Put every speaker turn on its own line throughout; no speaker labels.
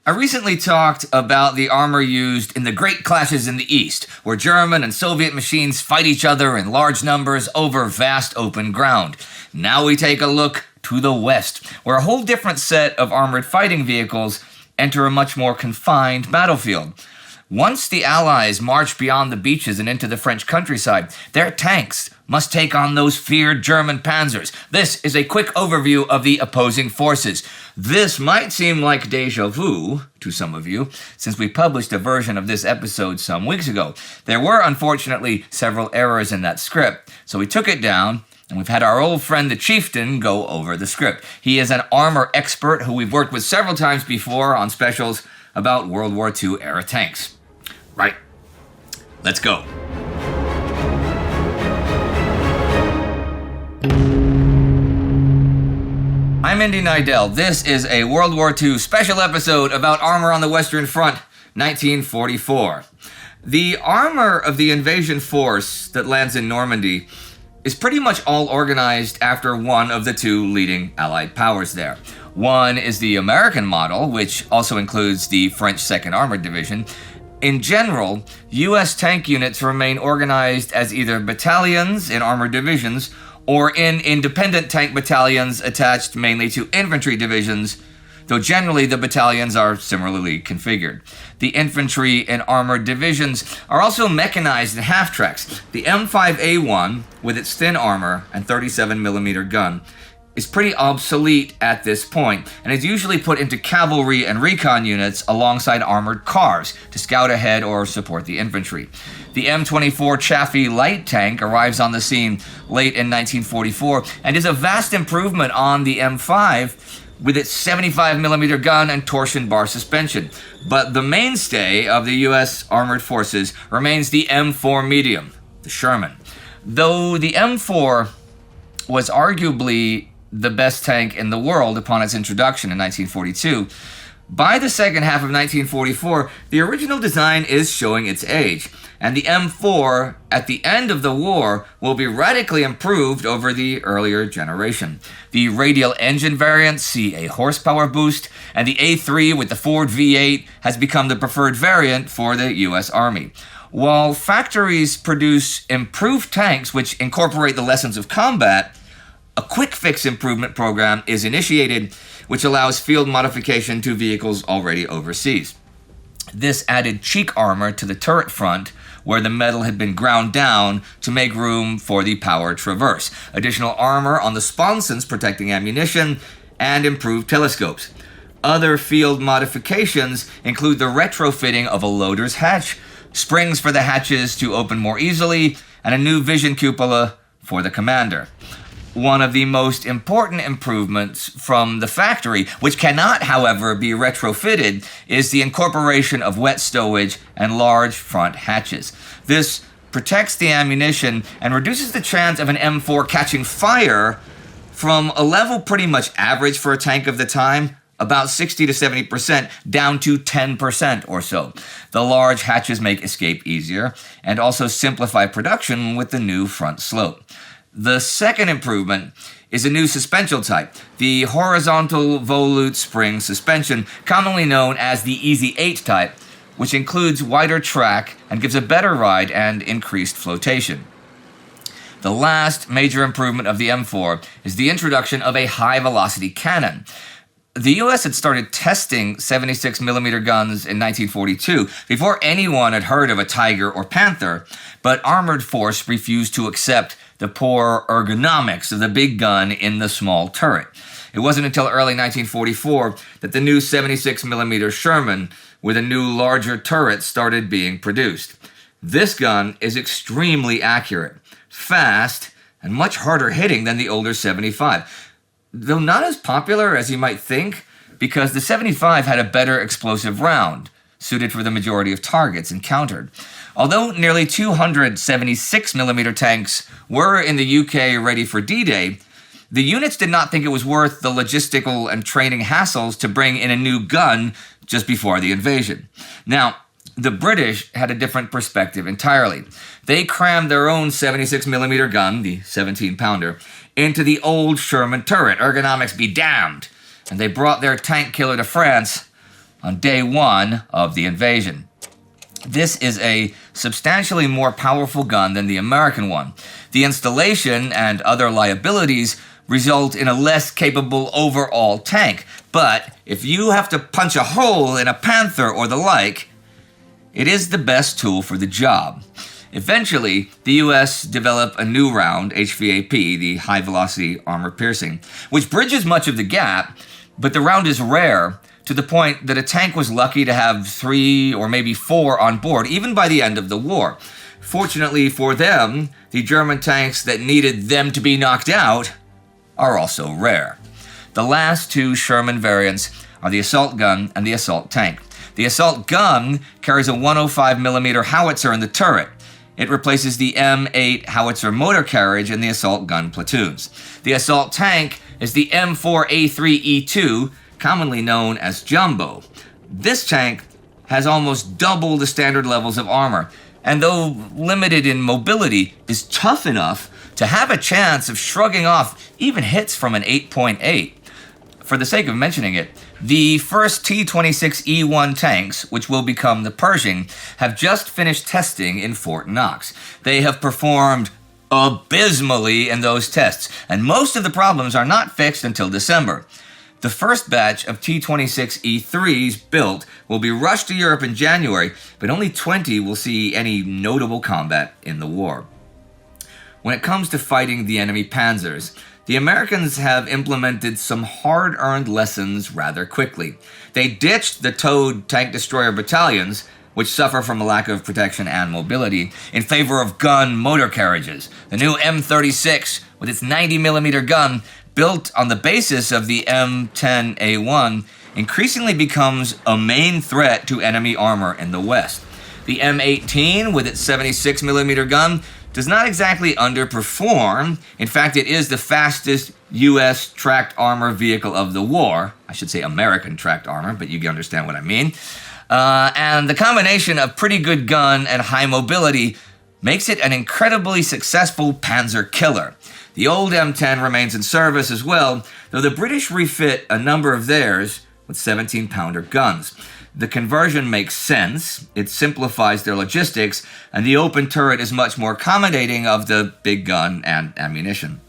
I recently talked about the armor used in the Great Clashes in the East, where German and Soviet machines fight each other in large numbers over vast open ground. Now we take a look to the West, where a whole different set of armored fighting vehicles enter a much more confined battlefield. Once the Allies march beyond the beaches and into the French countryside, their tanks must take on those feared German panzers. This is a quick overview of the opposing forces. This might seem like deja vu to some of you, since we published a version of this episode some weeks ago. There were, unfortunately, several errors in that script, so we took it down, and we've had our old friend the Chieftain go over the script. He is an armor expert who we've worked with several times before on specials about World War II era tanks. Right, let's go. I'm Indy Neidell. This is a World War II special episode about armor on the Western Front, 1944. The armor of the invasion force that lands in Normandy is pretty much all organized after one of the two leading Allied powers there. One is the American model, which also includes the French 2nd Armored Division. In general, U.S. tank units remain organized as either battalions in armored divisions or in independent tank battalions attached mainly to infantry divisions, though generally the battalions are similarly configured. The infantry in armored divisions are also mechanized in half-tracks. The M5A1, with its thin armor and 37mm gun, is pretty obsolete at this point, and is usually put into cavalry and recon units alongside armored cars to scout ahead or support the infantry. The M24 Chaffee light tank arrives on the scene late in 1944 and is a vast improvement on the M5 with its 75mm gun and torsion bar suspension. But the mainstay of the U.S. armored forces remains the M4 medium, the Sherman. Though the M4 was arguably the best tank in the world upon its introduction in 1942, by the second half of 1944, the original design is showing its age, and the M4 at the end of the war will be radically improved over the earlier generation. The radial engine variants see a horsepower boost, and the A3 with the Ford V8 has become the preferred variant for the U.S. Army. While factories produce improved tanks which incorporate the lessons of combat, a quick fix improvement program is initiated, which allows field modification to vehicles already overseas. This added cheek armor to the turret front, where the metal had been ground down to make room for the power traverse, additional armor on the sponsons protecting ammunition, and improved telescopes. Other field modifications include the retrofitting of a loader's hatch, springs for the hatches to open more easily, and a new vision cupola for the commander. One of the most important improvements from the factory, which cannot, however, be retrofitted, is the incorporation of wet stowage and large front hatches. This protects the ammunition and reduces the chance of an M4 catching fire from a level pretty much average for a tank of the time, about 60 to 70%, down to 10% or so. The large hatches make escape easier and also simplify production with the new front slope. The second improvement is a new suspension type, the horizontal volute spring suspension, commonly known as the Easy 8 type, which includes wider track and gives a better ride and increased flotation. The last major improvement of the M4 is the introduction of a high-velocity cannon. The U.S. had started testing 76mm guns in 1942 before anyone had heard of a Tiger or Panther, but Armored Force refused to accept the poor ergonomics of the big gun in the small turret. It wasn't until early 1944 that the new 76mm Sherman with a new larger turret started being produced. This gun is extremely accurate, fast, and much harder hitting than the older 75. Though not as popular as you might think, because the 75 had a better explosive round, suited for the majority of targets encountered. Although nearly 276mm tanks were in the UK ready for D-Day, the units did not think it was worth the logistical and training hassles to bring in a new gun just before the invasion. Now, the British had a different perspective entirely. They crammed their own 76mm gun, the 17-pounder, into the old Sherman turret, ergonomics be damned, and they brought their tank killer to France on day one of the invasion. This is a substantially more powerful gun than the American one. The installation and other liabilities result in a less capable overall tank. But if you have to punch a hole in a Panther or the like, it is the best tool for the job. Eventually, the US developed a new round, HVAP, the High Velocity Armor Piercing, which bridges much of the gap, but the round is rare, to the point that a tank was lucky to have 3 or maybe 4 on board, even by the end of the war. Fortunately for them, the German tanks that needed them to be knocked out are also rare. The last 2 Sherman variants are the assault gun and the assault tank. The assault gun carries a 105mm howitzer in the turret. It replaces the M8 howitzer motor carriage in the assault gun platoons. The assault tank is the M4 A3E2, commonly known as Jumbo. This tank has almost double the standard levels of armor, and though limited in mobility, is tough enough to have a chance of shrugging off even hits from an 8.8. For the sake of mentioning it, the first T-26E1 tanks, which will become the Pershing, have just finished testing in Fort Knox. They have performed abysmally in those tests, and most of the problems are not fixed until December. The first batch of T-26E3s built will be rushed to Europe in January, but only 20 will see any notable combat in the war. When it comes to fighting the enemy panzers, the Americans have implemented some hard-earned lessons rather quickly. They ditched the towed tank destroyer battalions, which suffer from a lack of protection and mobility, in favor of gun motor carriages. The new M36, with its 90mm gun, built on the basis of the M10A1, increasingly becomes a main threat to enemy armor in the West. The M18, with its 76mm gun, does not exactly underperform. In fact, it is the fastest U.S. tracked armor vehicle of the war. I should say American tracked armor, but you understand what I mean. And the combination of pretty good gun and high mobility makes it an incredibly successful panzer killer. The old M10 remains in service as well, though the British refit a number of theirs with 17-pounder guns. The conversion makes sense, it simplifies their logistics, and the open turret is much more accommodating of the big gun and ammunition.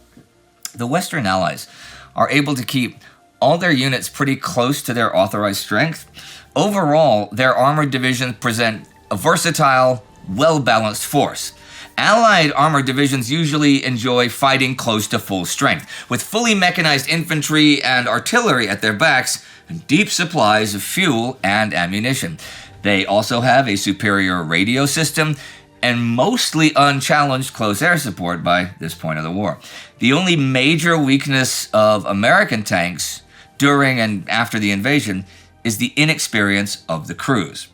The Western Allies are able to keep all their units pretty close to their authorized strength. Overall, their armored divisions present a versatile, well-balanced force. Allied armored divisions usually enjoy fighting close to full strength, with fully mechanized infantry and artillery at their backs and deep supplies of fuel and ammunition. They also have a superior radio system and mostly unchallenged close air support by this point of the war. The only major weakness of American tanks during and after the invasion is the inexperience of the crews.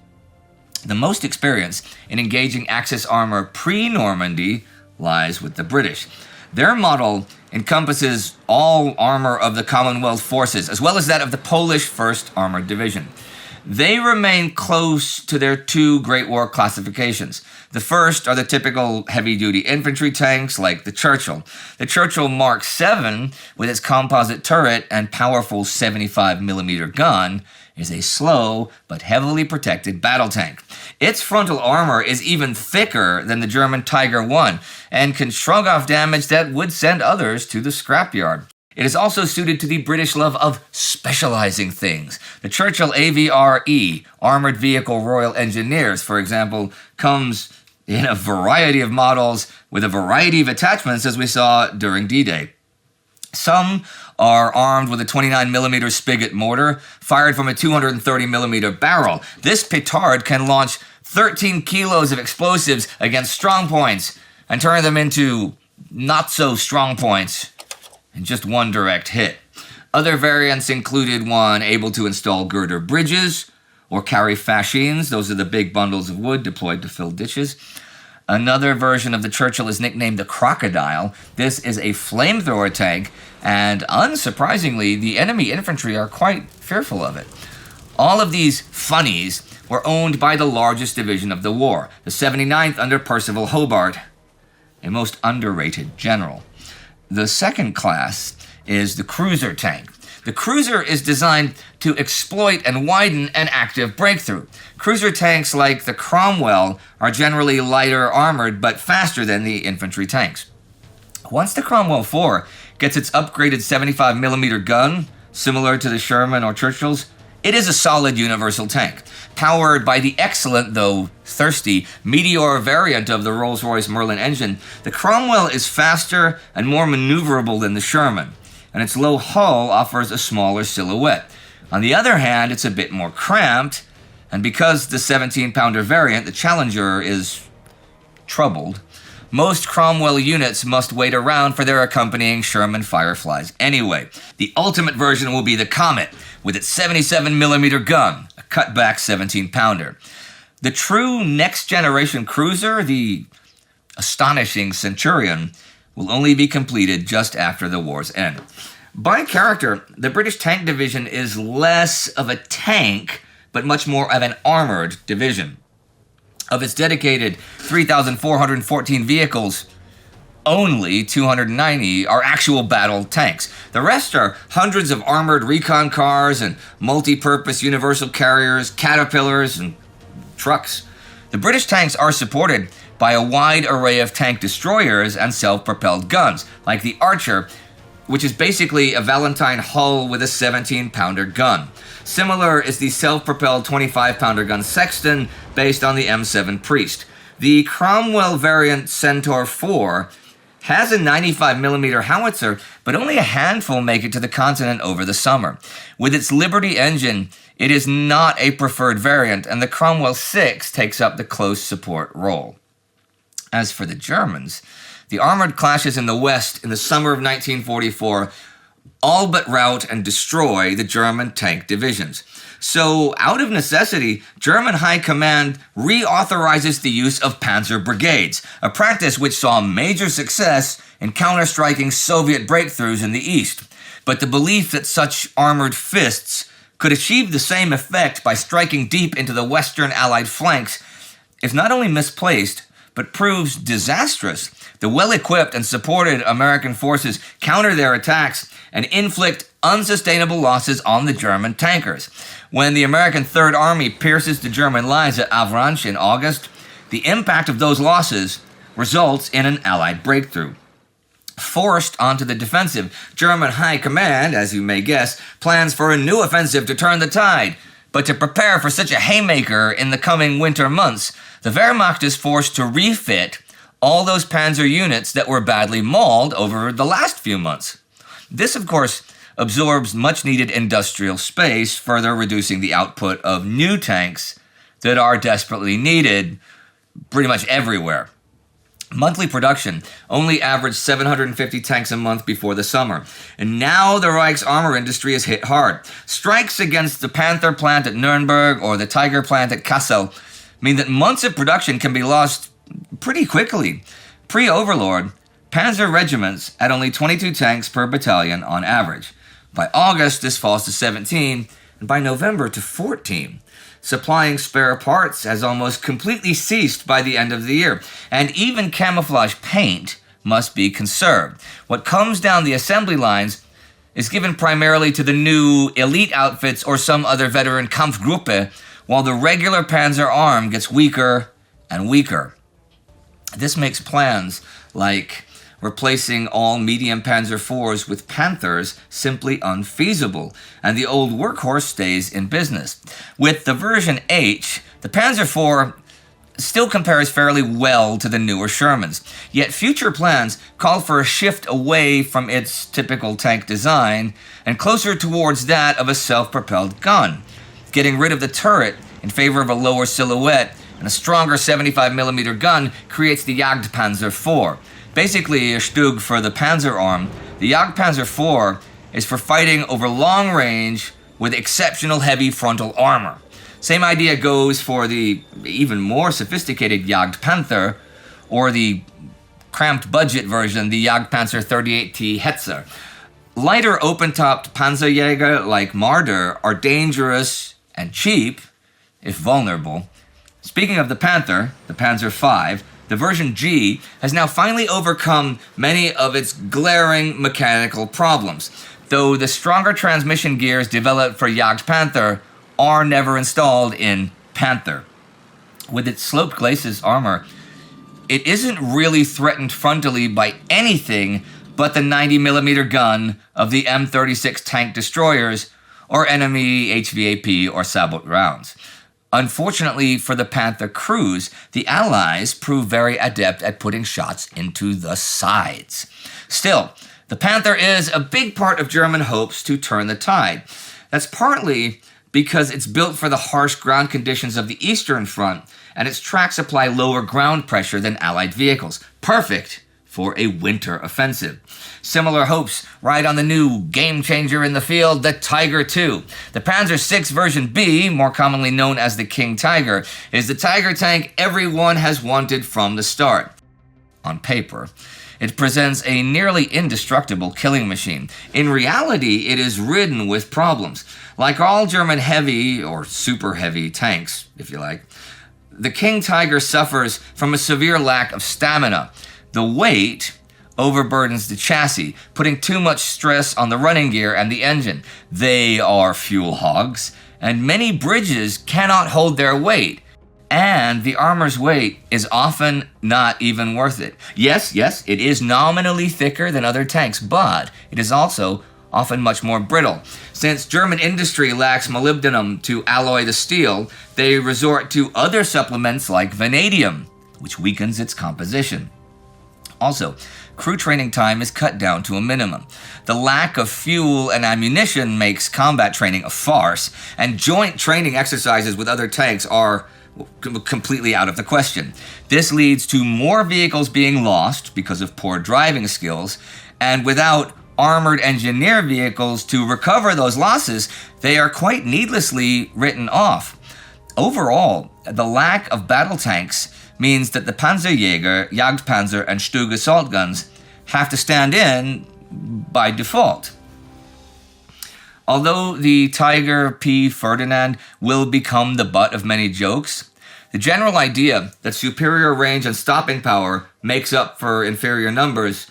The most experience in engaging Axis armor pre-Normandy lies with the British. Their model encompasses all armor of the Commonwealth forces, as well as that of the Polish 1st Armored Division. They remain close to their 2 Great War classifications. The first are the typical heavy-duty infantry tanks like the Churchill. The Churchill Mark VII, with its composite turret and powerful 75mm gun, is a slow but heavily protected battle tank. Its frontal armor is even thicker than the German Tiger I and can shrug off damage that would send others to the scrapyard. It is also suited to the British love of specializing things. The Churchill AVRE, Armored Vehicle Royal Engineers, for example, comes in a variety of models with a variety of attachments, as we saw during D-Day. Some are armed with a 29mm spigot mortar fired from a 230mm barrel. This petard can launch 13 kilos of explosives against strong points and turn them into not-so-strong points in just one direct hit. Other variants included one able to install girder bridges or carry fascines. Those are the big bundles of wood deployed to fill ditches. Another version of the Churchill is nicknamed the Crocodile. This is a flamethrower tank, and unsurprisingly, the enemy infantry are quite fearful of it. All of these funnies were owned by the largest division of the war, the 79th under Percival Hobart, a most underrated general. The second class is the cruiser tank. The cruiser is designed to exploit and widen an active breakthrough. Cruiser tanks like the Cromwell are generally lighter armored but faster than the infantry tanks. Once the Cromwell IV gets its upgraded 75mm gun, similar to the Sherman or Churchill's, it is a solid universal tank, powered by the excellent, though thirsty, Meteor variant of the Rolls-Royce Merlin engine. The Cromwell is faster and more maneuverable than the Sherman, and its low hull offers a smaller silhouette. On the other hand, it's a bit more cramped, and because the 17-pounder variant, the Challenger, is troubled, most Cromwell units must wait around for their accompanying Sherman Fireflies anyway. The ultimate version will be the Comet, with its 77mm gun, a cutback 17-pounder. The true next-generation cruiser, the astonishing Centurion, will only be completed just after the war's end. By character, the British Tank Division is less of a tank, but much more of an armoured division. Of its dedicated 3,414 vehicles, only 290 are actual battle tanks. The rest are hundreds of armored recon cars and multi-purpose universal carriers, caterpillars, and trucks. The British tanks are supported by a wide array of tank destroyers and self-propelled guns, like the Archer, which is basically a Valentine hull with a 17-pounder gun. Similar is the self-propelled 25-pounder gun Sexton, based on the M7 Priest. The Cromwell variant Centaur IV has a 95mm howitzer, but only a handful make it to the continent over the summer. With its Liberty engine, it is not a preferred variant, and the Cromwell VI takes up the close support role. As for the Germans, the armored clashes in the West in the summer of 1944 all but rout and destroy the German tank divisions. So, out of necessity, German High Command reauthorizes the use of Panzer brigades, a practice which saw major success in counter-striking Soviet breakthroughs in the East. But the belief that such armored fists could achieve the same effect by striking deep into the Western Allied flanks is not only misplaced, but proves disastrous. The well-equipped and supported American forces counter their attacks and inflict unsustainable losses on the German tankers. When the American Third Army pierces the German lines at Avranches in August, the impact of those losses results in an Allied breakthrough. Forced onto the defensive, German High Command, as you may guess, plans for a new offensive to turn the tide. But to prepare for such a haymaker in the coming winter months, the Wehrmacht is forced to refit all those panzer units that were badly mauled over the last few months. This, of course, absorbs much-needed industrial space, further reducing the output of new tanks that are desperately needed pretty much everywhere. Monthly production only averaged 750 tanks a month before the summer, and now the Reich's armor industry is hit hard. Strikes against the Panther plant at Nuremberg or the Tiger plant at Kassel mean that months of production can be lost pretty quickly. Pre-Overlord, Panzer regiments had only 22 tanks per battalion on average. By August, this falls to 17, and by November to 14. Supplying spare parts has almost completely ceased by the end of the year, and even camouflage paint must be conserved. What comes down the assembly lines is given primarily to the new elite outfits or some other veteran Kampfgruppe, while the regular Panzer arm gets weaker and weaker. This makes plans like replacing all medium Panzer IVs with Panthers simply unfeasible, and the old workhorse stays in business. With the version H, the Panzer IV still compares fairly well to the newer Shermans, yet future plans call for a shift away from its typical tank design and closer towards that of a self-propelled gun, getting rid of the turret in favor of a lower silhouette and a stronger 75mm gun creates the Jagdpanzer IV. Basically a Stug for the Panzer arm, the Jagdpanzer IV is for fighting over long range with exceptional heavy frontal armor. Same idea goes for the even more sophisticated Jagdpanther, or the cramped budget version, the Jagdpanzer 38T Hetzer. Lighter open-topped Panzerjäger like Marder are dangerous and cheap, if vulnerable. Speaking of the Panther, the Panzer V, the version G has now finally overcome many of its glaring mechanical problems. though the stronger transmission gears developed for Panther are never installed in Panther. With its sloped glacis armor, it isn't really threatened frontally by anything but the 90mm gun of the M36 tank destroyers or enemy HVAP or sabot rounds. Unfortunately for the Panther crews, the Allies proved very adept at putting shots into the sides. Still, the Panther is a big part of German hopes to turn the tide. That's partly because it's built for the harsh ground conditions of the Eastern Front, and its tracks apply lower ground pressure than Allied vehicles. Perfect for a winter offensive. Similar hopes ride on the new game-changer in the field, the Tiger II. The Panzer VI version B, more commonly known as the King Tiger, is the Tiger tank everyone has wanted from the start. On paper, it presents a nearly indestructible killing machine. In reality, it is ridden with problems. Like all German heavy, or super heavy tanks, if you like, the King Tiger suffers from a severe lack of stamina. The weight overburdens the chassis, putting too much stress on the running gear and the engine. They are fuel hogs, and many bridges cannot hold their weight. And the armor's weight is often not even worth it. Yes, it is nominally thicker than other tanks, but it is also often much more brittle. Since German industry lacks molybdenum to alloy the steel, they resort to other supplements like vanadium, which weakens its composition. Also, crew training time is cut down to a minimum. The lack of fuel and ammunition makes combat training a farce, and joint training exercises with other tanks are completely out of the question. This leads to more vehicles being lost because of poor driving skills, and without armored engineer vehicles to recover those losses, they are quite needlessly written off. Overall, the lack of battle tanks means that the Panzerjäger, Jagdpanzer, and Stug assault guns have to stand in by default. Although the Tiger P. Ferdinand will become the butt of many jokes, the general idea that superior range and stopping power makes up for inferior numbers,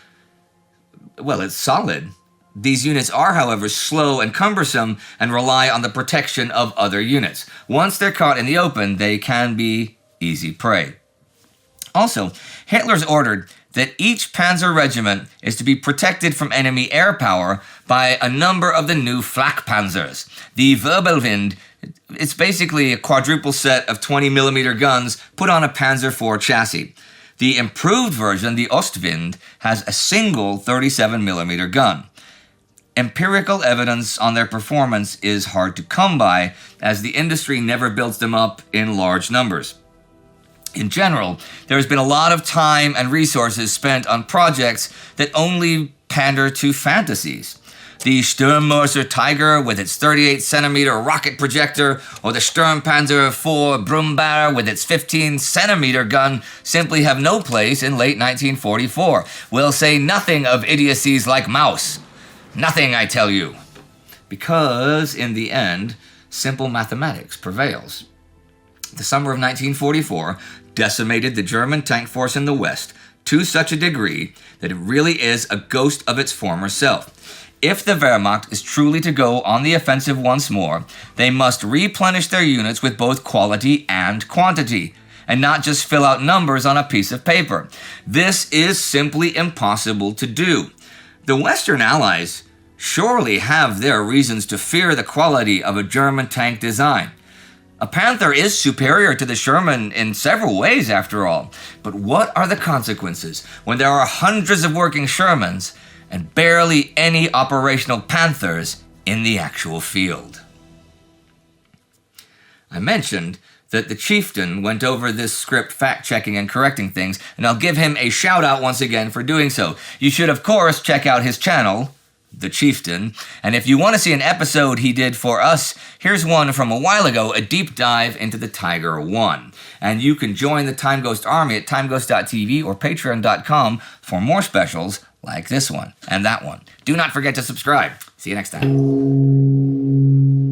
well, it's solid. These units are, however, slow and cumbersome and rely on the protection of other units. Once they're caught in the open, they can be easy prey. Also, Hitler's ordered that each panzer regiment is to be protected from enemy air power by a number of the new Flakpanzers. The Wirbelwind, it's basically a quadruple set of 20mm guns put on a Panzer IV chassis. The improved version, the Ostwind, has a single 37mm gun. Empirical evidence on their performance is hard to come by, as the industry never builds them up in large numbers. In general, there has been a lot of time and resources spent on projects that only pander to fantasies. The Sturmmoser Tiger with its 38cm rocket projector, or the Sturmpanzer IV Brummbär with its 15cm gun simply have no place in late 1944. We'll say nothing of idiocies like Maus. Nothing, I tell you. Because, in the end, simple mathematics prevails. The summer of 1944 decimated the German tank force in the West to such a degree that it really is a ghost of its former self. If the Wehrmacht is truly to go on the offensive once more, they must replenish their units with both quality and quantity, and not just fill out numbers on a piece of paper. This is simply impossible to do. The Western Allies surely have their reasons to fear the quality of a German tank design. A Panther is superior to the Sherman in several ways, after all. But what are the consequences when there are hundreds of working Shermans and barely any operational Panthers in the actual field? I mentioned that the Chieftain went over this script fact-checking and correcting things, and I'll give him a shout-out once again for doing so. You should, of course, check out his channel, The Chieftain, and if you want to see an episode he did for us, here's one from a while ago, a deep dive into the Tiger I. And you can join the Time Ghost Army at timeghost.tv or patreon.com for more specials like this one and that one. Do not forget to subscribe. See you next time.